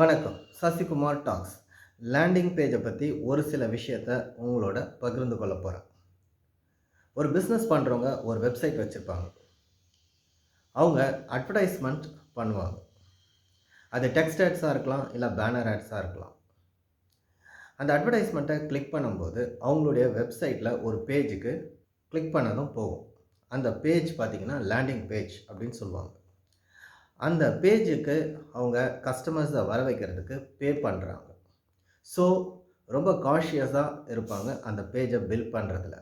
வணக்கம். Sasikumar tax. Landing பேஜ பத்தி ஒரு சில விஷயத்த உங்களோட பகிர்ந்து கொள்ள போறேன். ஒரு பிசினஸ் பண்றவங்க ஒரு வெப்சைட் வச்சிருப்பாங்க. அவங்க அட்வர்டைஸ்மென்ட் பண்ணுவாங்க. அது டெக்ஸ்ட் ஆட்ஸா இருக்கலாம், இல்ல பேனர் ஆட்ஸா இருக்கலாம். அந்த அட்வர்டைஸ்மென்ட்ட கிளிக் பண்ணும்போது, அவங்களுடைய வெப்சைட்ல ஒரு பேஜுக்கு கிளிக் பண்ணதும் போகும். அந்த பேஜ் பார்த்தீங்கன்னா, லேண்டிங் பேஜ் அப்படின்னு சொல்லுவாங்க. அந்த பேஜுக்கு அவங்க கஸ்டமர்ஸ வர வைக்கிறதுக்கு பே பண்றாங்க. ஸோ, ரொம்ப காஷியஸா இருப்பாங்க அந்த பேஜ பில்ட் பண்றதுல.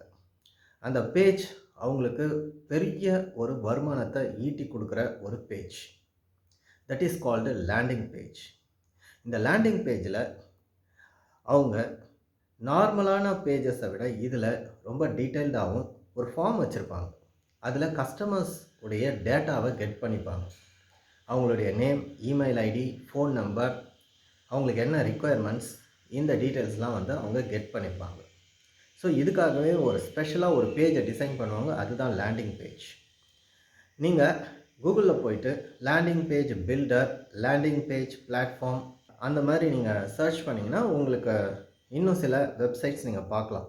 அந்த பேஜ் அவங்களுக்கு பெரிய ஒரு வருமானத்த ஈட்டிக் குடுக்குற ஒரு page. That is called landing page. இந்த லேண்டிங் பேஜ்ல அவங்க நார்மலான பேஜஸ விட இதுல ரொம்ப டீட்டெயில்டாவும் ஒரு ஃபார்ம் வச்சிருப்பாங்க. அதுல கஸ்டமர்ஸ் உடைய டேட்டாவ கெட் பண்ணிப்பாங்க. அவங்களுடைய name, email ID, phone number, அவங்களுக்கு என்ன ரிக்வயர்மெண்ட்ஸ், இந்த டீட்டெயில்ஸ்லாம் வந்து அவங்க கெட் பண்ணிப்பாங்க. ஸோ இதுக்காகவே ஒரு ஸ்பெஷலாக ஒரு பேஜை டிசைன் பண்ணுவாங்க. அதுதான் லேண்டிங் பேஜ். நீங்கள் கூகுளில் போயிட்டு landing page builder, landing page platform அந்த மாதிரி நீங்கள் சர்ச் பண்ணிங்கன்னா உங்களுக்கு இன்னும் சில வெப்சைட்ஸ் நீங்கள் பார்க்கலாம்.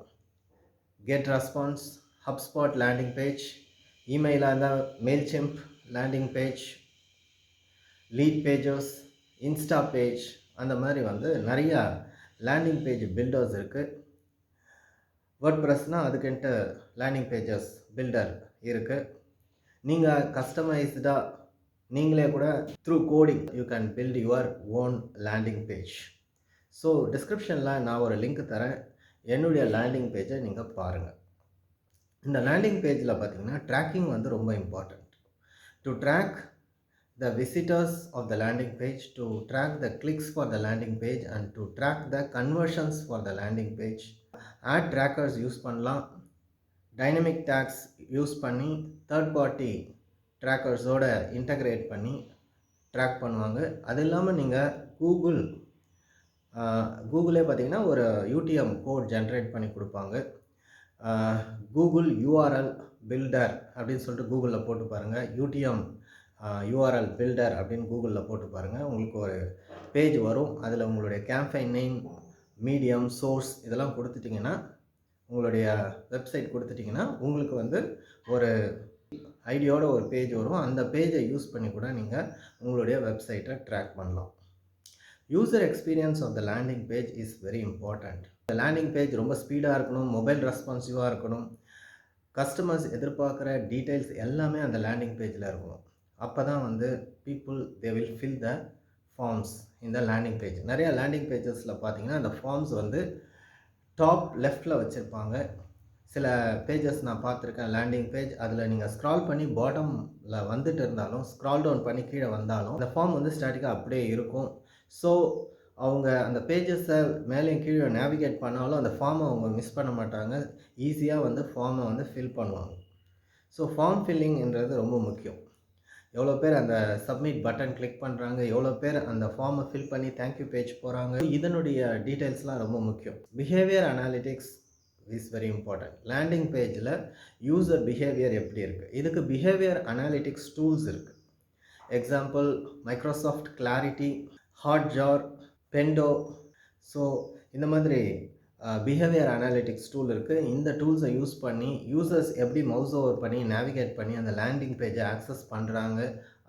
Get response, HubSpot landing page, இமெயிலாக இருந்தால் Mailchimp landing page, lead pages, Insta page, அந்த மாதிரி வந்து நிறையா லேண்டிங் பேஜ் பில்டர்ஸ் இருக்குது. வேர்ட்பிரஸ்னால் அதுக்குன்ட்டு லேண்டிங் பேஜஸ் பில்டர் இருக்குது. நீங்கள் கஸ்டமைஸ்டாக நீங்களே கூட through coding you can build your own landing page. So டிஸ்கிரிப்ஷனில் நான் ஒரு லிங்க் தரேன். என்னுடைய லேண்டிங் பேஜை நீங்கள் பாருங்கள். இந்த லேண்டிங் பேஜில் பார்த்தீங்கன்னா ட்ராக்கிங் வந்து ரொம்ப important. To track the visitors of the landing page, to track the clicks for the landing page and to track the conversions for the landing page. Ad trackers use பண்ணலாம். Dynamic tax use பண்ணி third party ட்ராக்கர்ஸோட integrate பண்ணி track பண்ணுவாங்க. அது இல்லாமல் நீங்கள் கூகுளே பார்த்தீங்கன்னா ஒரு UTM code generate பண்ணி கொடுப்பாங்க. கூகுள் யூஆர்எல் பில்டர் அப்படின்னு சொல்லிட்டு கூகுளில் போட்டு பாருங்கள். யூடிஎம் யூஆர்எல் பில்டர் அப்படின்னு கூகுளில் போட்டு பாருங்கள். உங்களுக்கு ஒரு பேஜ் வரும். அதில் உங்களுடைய கேம்பெயின் நேம், மீடியம், சோர்ஸ் இதெல்லாம் கொடுத்துட்டிங்கன்னா, உங்களுடைய வெப்சைட் கொடுத்துட்டிங்கன்னா உங்களுக்கு வந்து ஒரு ஐடியோட ஒரு பேஜ் வரும். அந்த பேஜை யூஸ் பண்ணி கூட நீங்கள் உங்களுடைய வெப்சைட்டை ட்ராக் பண்ணலாம். User experience of the landing page is very important. இந்த லேண்டிங் பேஜ் ரொம்ப ஸ்பீடாக இருக்கணும், மொபைல் ரெஸ்பான்சிவாக இருக்கணும். கஸ்டமர்ஸ் எதிர்பார்க்குற டீட்டெயில்ஸ் எல்லாமே அந்த லேண்டிங் பேஜில் இருக்கணும். அப்போ தான் வந்து people they will fill the forms இந்த லேண்டிங் பேஜ். நிறையா லேண்டிங் பேஜஸில் பார்த்தீங்கன்னா அந்த ஃபார்ம்ஸ் வந்து டாப் லெஃப்டில் வச்சுருப்பாங்க. சில பேஜஸ் நான் பார்த்துருக்கேன் லேண்டிங் பேஜ். அதில் நீங்கள் ஸ்க்ரால் பண்ணி பாட்டமில் வந்துட்டு இருந்தாலும், ஸ்க்ரால் டவுன் பண்ணி கீழே வந்தாலும் அந்த ஃபார்ம் வந்து ஸ்டாட்டிக்காக அப்படியே இருக்கும். ஸோ அவங்க அந்த பேஜஸை மேலேயும் கீழே நேவிகேட் பண்ணாலும் அந்த ஃபார்மை அவங்க மிஸ் பண்ண மாட்டாங்க. ஈஸியாக வந்து ஃபார்மை வந்து ஃபில் பண்ணுவாங்க. ஸோ ஃபார்ம் ஃபில்லிங்ன்றது ரொம்ப முக்கியம். எவ்வளோ பேர் அந்த சப்மிட் பட்டன் கிளிக் பண்ணுறாங்க, எவ்வளோ பேர் அந்த ஃபார்மை ஃபில் பண்ணி தேங்க்யூ பேஜ் போகிறாங்க, இதனுடைய டீட்டெயில்ஸ்லாம் ரொம்ப முக்கியம். Behaviour analytics is very important. Landing பேஜில் யூசர் பிஹேவியர் எப்படி இருக்குது, இதுக்கு பிஹேவியர் அனாலிட்டிக்ஸ் டூல்ஸ் இருக்குது. Example Microsoft clarity, ஹாட்ஜார், bento. So இந்த மாதிரி பிஹேவியர் அனாலிட்டிக்ஸ் டூல் இருக்குது. இந்த டூல்ஸை யூஸ் பண்ணி யூசர்ஸ் எப்படி மவுஸ் ஓவர் பண்ணி நேவிகேட் பண்ணி அந்த லேண்டிங் பேஜை ஆக்சஸ் பண்ணுறாங்க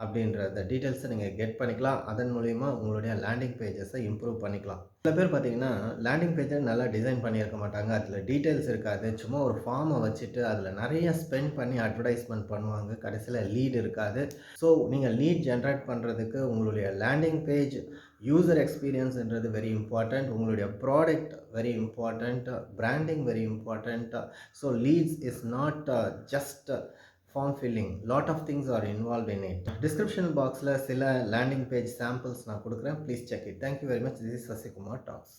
அப்படின்றத டீட்டெயில்ஸை நீங்கள் கெட் பண்ணிக்கலாம். அதன் மூலிமா உங்களுடைய லேண்டிங் பேஜஸை இம்ப்ரூவ் பண்ணிக்கலாம். சில பேர் பார்த்தீங்கன்னா லேண்டிங் பேஜை நல்லா டிசைன் பண்ணியிருக்க மாட்டாங்க. அதில் டீட்டெயில்ஸ் இருக்காது. சும்மா ஒரு ஃபார்மை வச்சுட்டு அதில் நிறைய ஸ்பெண்ட் பண்ணி அட்வர்டைஸ்மெண்ட் பண்ணுவாங்க. கடைசியில் லீட் இருக்காது. ஸோ நீங்கள் லீட் ஜென்ரேட் பண்ணுறதுக்கு உங்களுடைய லேண்டிங் பேஜ் யூசர் எக்ஸ்பீரியன்ஸ்ன்றது வெரி இம்பார்ட்டண்ட். உங்களுடைய product very important. Branding very important. So leads is not just form filling. Lot of things are involve in it. Description பாக்ஸில் சில லேண்டிங் பேஜ் சாம்பிள்ஸ் நான் கொடுக்குறேன். Please check it. Thank you very much. This is Sasikumar tax.